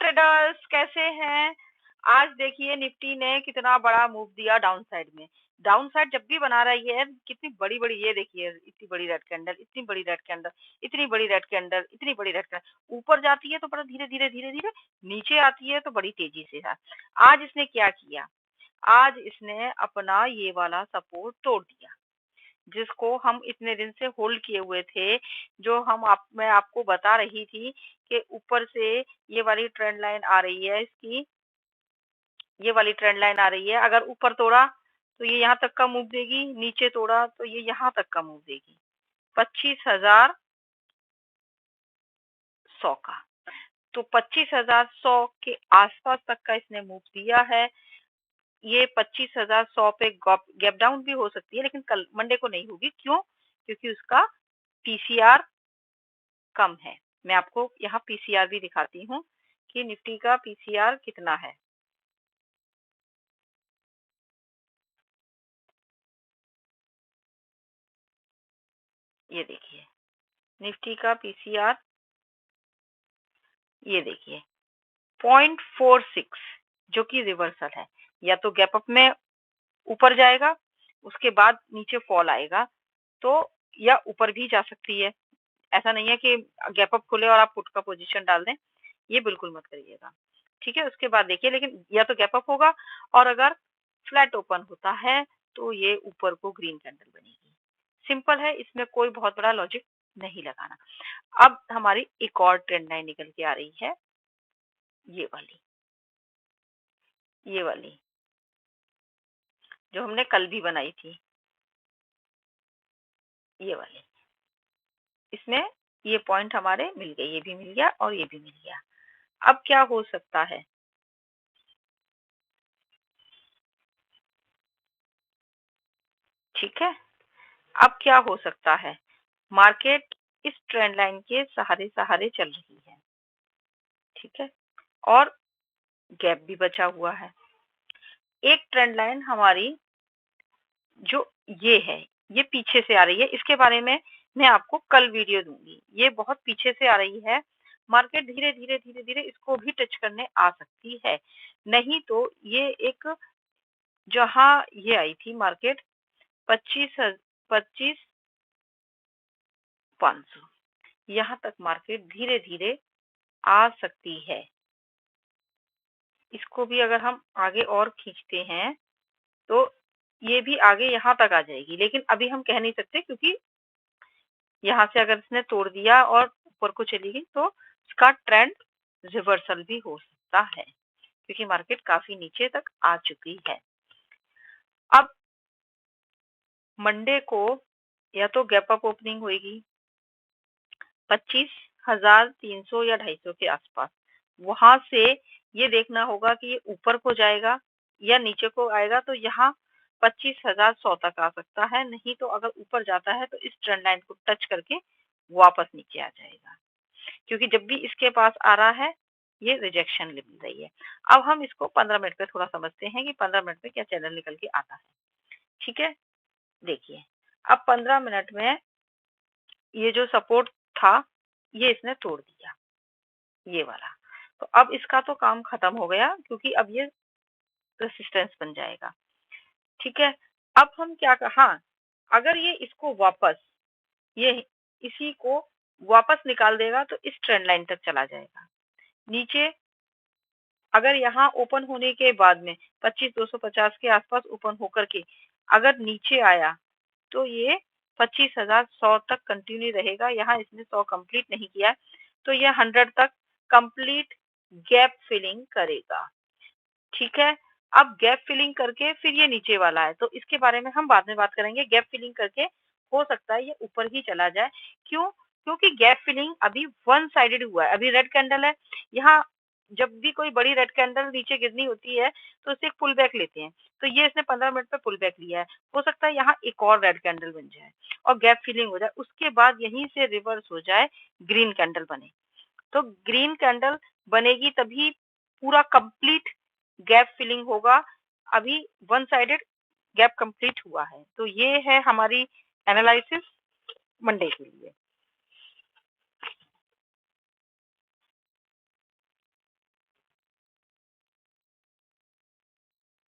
Traders कैसे हैं? आज देखिए निफ्टी ने कितना बड़ा मूव दिया डाउन साइड में। डाउन साइड जब भी बना रही है कितनी बड़ी बड़ी, ये देखिए इतनी बड़ी रेड कैंडल, इतनी बड़ी रेड कैंडल, इतनी बड़ी रेड कैंडल, इतनी बड़ी रेड कैंडल, ऊपर जाती है तो बड़ा धीरे धीरे धीरे धीरे, नीचे आती है तो बड़ी तेजी से। आज इसने क्या किया? आज इसने अपना ये वाला सपोर्ट तोड़ दिया, जिसको हम इतने दिन से होल्ड किए हुए थे। जो मैं आपको बता रही थी कि ऊपर से ये वाली ट्रेंड लाइन आ रही है इसकी, ये वाली ट्रेंड लाइन आ रही है। अगर ऊपर तोड़ा तो ये यहाँ तक का मूव देगी, नीचे तोड़ा तो ये यहाँ तक का मूव देगी, 25,100 का। तो 25,100 के आसपास तक का इसने मूव दिया है। ये 25,100 पे गैप डाउन भी हो सकती है, लेकिन कल मंडे को नहीं होगी। क्यों? क्योंकि उसका पीसीआर कम है। मैं आपको यहाँ पीसीआर भी दिखाती हूँ कि निफ्टी का पीसीआर कितना है। ये देखिए निफ्टी का पीसीआर, ये देखिए 0.46, जो कि रिवर्सल है। या तो गैप अप में ऊपर जाएगा, उसके बाद नीचे फॉल आएगा, तो या ऊपर भी जा सकती है। ऐसा नहीं है कि गैप अप खुले और आप पुट का पोजीशन डाल दें, ये बिल्कुल मत करिएगा। ठीक है, उसके बाद देखिए, लेकिन या तो गैप अप होगा, और अगर फ्लैट ओपन होता है तो ये ऊपर को ग्रीन कैंडल बनेगी। सिंपल है, इसमें कोई बहुत बड़ा लॉजिक नहीं लगाना। अब हमारी एक और ट्रेंड लाइन निकल के आ रही है, ये वाली, ये वाली जो हमने कल भी बनाई थी, ये वाली। इसमें ये पॉइंट हमारे मिल गए, ये भी मिल गया और ये भी मिल गया। अब क्या हो सकता है? ठीक है, अब क्या हो सकता है? मार्केट इस ट्रेंड लाइन के सहारे सहारे चल रही है, ठीक है, और गैप भी बचा हुआ है। एक ट्रेंड लाइन हमारी जो ये है, ये पीछे से आ रही है। इसके बारे में मैं आपको कल वीडियो दूंगी। ये बहुत पीछे से आ रही है। मार्केट धीरे धीरे धीरे धीरे इसको भी टच करने आ सकती है। नहीं तो ये एक, जहां ये आई थी मार्केट 25,500, यहाँ तक मार्केट धीरे धीरे आ सकती है। इसको भी अगर हम आगे और खींचते हैं तो ये भी आगे यहाँ तक आ जाएगी, लेकिन अभी हम कह नहीं सकते, क्योंकि यहाँ से अगर इसने तोड़ दिया और ऊपर को चली गई तो इसका ट्रेंड रिवर्सल भी हो सकता है, क्योंकि मार्केट काफी नीचे तक आ चुकी है। अब मंडे को या तो गैप अप ओपनिंग होगी 25,300 या 250 के आसपास। वहां से ये देखना होगा कि ये ऊपर को जाएगा या नीचे को आएगा, तो यहाँ 25,100 तक आ सकता है। नहीं तो अगर ऊपर जाता है तो इस ट्रेंड लाइन को टच करके वापस नीचे आ जाएगा, क्योंकि जब भी इसके पास आ रहा है ये रिजेक्शन मिल रही है। अब हम इसको 15 मिनट पे थोड़ा समझते हैं कि 15 मिनट में क्या चैनल निकल के आता है। ठीक है, देखिए अब 15 मिनट में ये जो सपोर्ट था ये इसने तोड़ दिया, ये वाला। तो अब इसका तो काम खत्म हो गया, क्योंकि अब ये रेसिस्टेंस बन जाएगा। ठीक है, अब हम क्या हाँ, अगर ये इसको वापस, ये इसी को वापस निकाल देगा तो इस ट्रेंड लाइन तक चला जाएगा। नीचे अगर यहाँ ओपन होने के बाद में 25,250 के आसपास ओपन होकर के अगर नीचे आया तो ये 25,100 तक कंटिन्यू रहेगा। यहाँ इसने 100 कंप्लीट नहीं किया, तो ये 100 तक कंप्लीट गैप फिलिंग करेगा। ठीक है, अब गैप फिलिंग करके फिर ये नीचे वाला है, तो इसके बारे में हम बाद में बात करेंगे। गैप फिलिंग करके हो सकता है ये ऊपर ही चला जाए। क्यों? क्योंकि गैप फिलिंग अभी वन साइडेड हुआ है। अभी रेड कैंडल है, यहाँ जब भी कोई बड़ी रेड कैंडल नीचे गिरनी होती है तो इसे एक पुल बैक लेते हैं। तो ये इसने 15 मिनट पे पुल बैक लिया है। हो सकता है यहाँ एक और रेड कैंडल बन जाए और गैप फिलिंग हो जाए, उसके बाद यहीं से रिवर्स हो जाए, ग्रीन कैंडल बने। तो ग्रीन कैंडल बनेगी तभी पूरा कंप्लीट गैप फिलिंग होगा। अभी वन साइडेड गैप कंप्लीट हुआ है। तो ये है हमारी एनालिसिस मंडे के लिए।